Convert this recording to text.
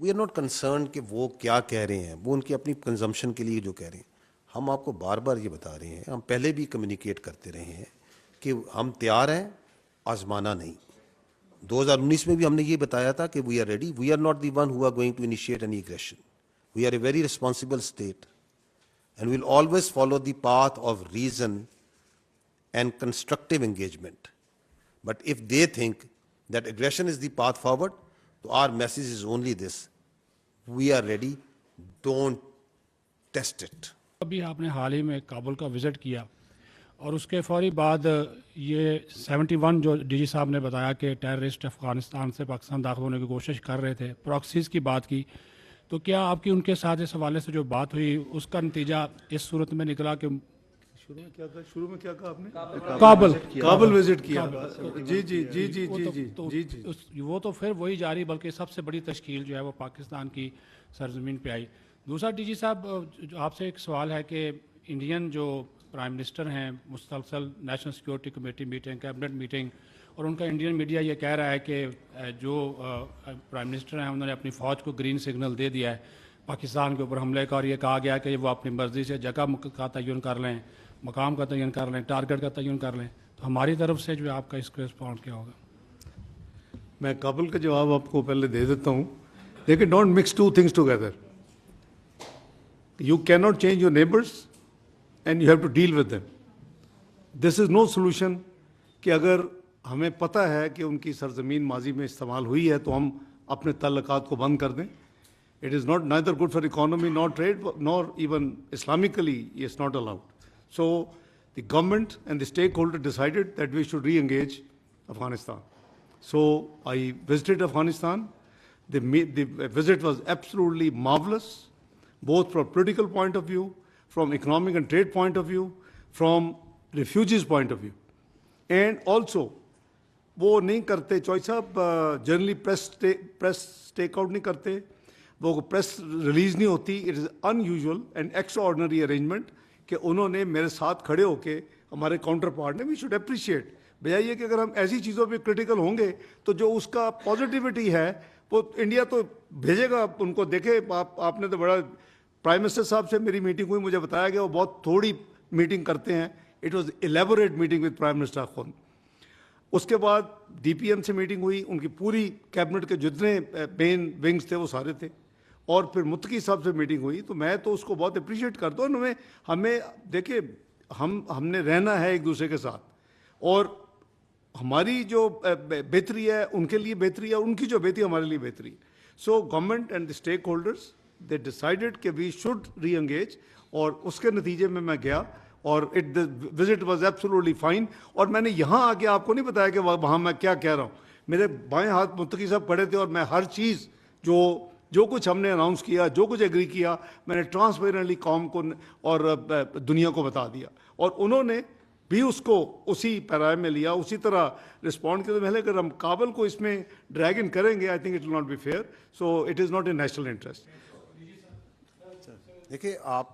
We are not concern کہ وہ کیا کہہ رہے ہیں, وہ ان کی اپنی کنزمپشن کے لیے جو کہہ رہے ہیں. ہم آپ کو بار بار یہ بتا رہے ہیں, ہم پہلے بھی کمیونیکیٹ کرتے رہے ہیں کہ ہم تیار ہیں, آزمانا نہیں. 2019 میں بھی ہم نے یہ بتایا تھا کہ we are ready, we are not the one who are going to initiate any aggression. We are a very responsible state and we'll always follow the path of reason and constructive engagement. But if they think that aggression is the path forward, so our message is only this: we are ready, don't test it. ابھی آپ نے حال ہی میں کابل کا visit کیا اور اس کے فوری بعد یہ 71 جو ڈی جی صاحب نے بتایا کہ ٹیررسٹ افغانستان سے پاکستان داخل ہونے کی کوشش کر رہے تھے, پراکسیز کی بات کی, تو کیا آپ کی ان کے ساتھ اس حوالے سے جو بات ہوئی اس کا نتیجہ اس صورت میں نکلا کہ شروع میں کیا کہا آپ نے؟ کابل وزٹ کیا. جی وہ تو پھر وہی جاری, بلکہ سب سے بڑی تشکیل جو ہے وہ پاکستان کی سرزمین پہ آئی. دوسرا ڈی جی صاحب, آپ سے ایک سوال ہے کہ انڈین جو پرائم منسٹر ہیں مسلسل national security committee meeting, cabinet meeting, اور ان کا انڈین میڈیا یہ کہہ رہا ہے کہ جو پرائم منسٹر ہیں انہوں نے اپنی فوج کو گرین سگنل دے دیا ہے پاکستان کے اوپر حملے کا, اور یہ کہا گیا کہ وہ اپنی مرضی سے جگہ کا تعین کر لیں, مقام کا تعین کر لیں, ٹارگٹ کا تعین کر لیں. تو ہماری طرف سے جو ہے آپ کا اس کا رسپانس کیا ہوگا؟ میں کابل کا جواب آپ کو پہلے دے دیتا ہوں. لیکن don't mix two things together. You can not change your neighbours and you have to deal with them. This is no solution کہ اگر ہمیں پتہ ہے کہ ان کی سرزمین ماضی میں استعمال ہوئی ہے تو ہم اپنے تعلقات کو بند کر دیں. It is not neither good for economy nor trade nor even Islamically it's not allowed. So the government and the stakeholder decided that we should re-engage Afghanistan. So I visited Afghanistan. The visit was absolutely marvelous, both from political point of view, from economic and trade point of view, from refugees point of view. And also, وہ نہیں کرتے چوئی صاحب, generally press take out نہیں کرتے, وہ press release نہیں ہوتی. It is in usual and extra ordinary arrangement کہ انہوں نے میرے ساتھ کھڑے ہو کے ہمارے کاؤنٹر پارٹ نے, وی شوڈ اپریشیٹ. بجائے یہ کہ اگر ہم ایسی چیزوں پہ کرٹیکل ہوں گے تو جو اس کا پازیٹیوٹی ہے وہ انڈیا تو بھیجے گا ان کو. دیکھے آپ نے تو بڑا, پرائم منسٹر صاحب سے میری میٹنگ ہوئی, مجھے بتایا کہ وہ بہت تھوڑی میٹنگ کرتے ہیں. It was elaborate meeting with prime minister خود. اس کے بعد ڈی پی ایم سے میٹنگ ہوئی, ان کی پوری کیبنٹ کے جتنے مین ونگز تھے وہ سارے تھے, اور پھر متقی صاحب سے میٹنگ ہوئی. تو میں تو اس کو بہت اپریشیٹ کرتا ہوں. ہمیں دیکھیں, ہم نے رہنا ہے ایک دوسرے کے ساتھ, اور ہماری جو بہتری ہے ان کے لیے بہتری ہے, اور ان کی جو بہتری ہمارے لیے بہتری. So government and the stakeholders they decided کہ وی شوڈ ری انگیج, اور اس کے نتیجے میں گیا, اور وزٹ واز ایبسولوٹلی فائن. اور میں نے یہاں آ کے آپ کو نہیں بتایا کہ وہاں میں کیا کہہ رہا ہوں. میرے بائیں ہاتھ متقی صاحب کھڑے تھے, اور میں ہر چیز جو کچھ ہم نے اناؤنس کیا, جو کچھ ایگری کیا, میں نے ٹرانسپیرنٹلی قوم کو اور دنیا کو بتا دیا, اور انہوں نے بھی اس کو اسی پیرائے میں لیا, اسی طرح رسپونڈ کیا. تو پہلے اگر ہم کابل کو اس میں ڈریگ ان کریں گے, I think it will not be fair. So it is not a national interest. دیکھیے آپ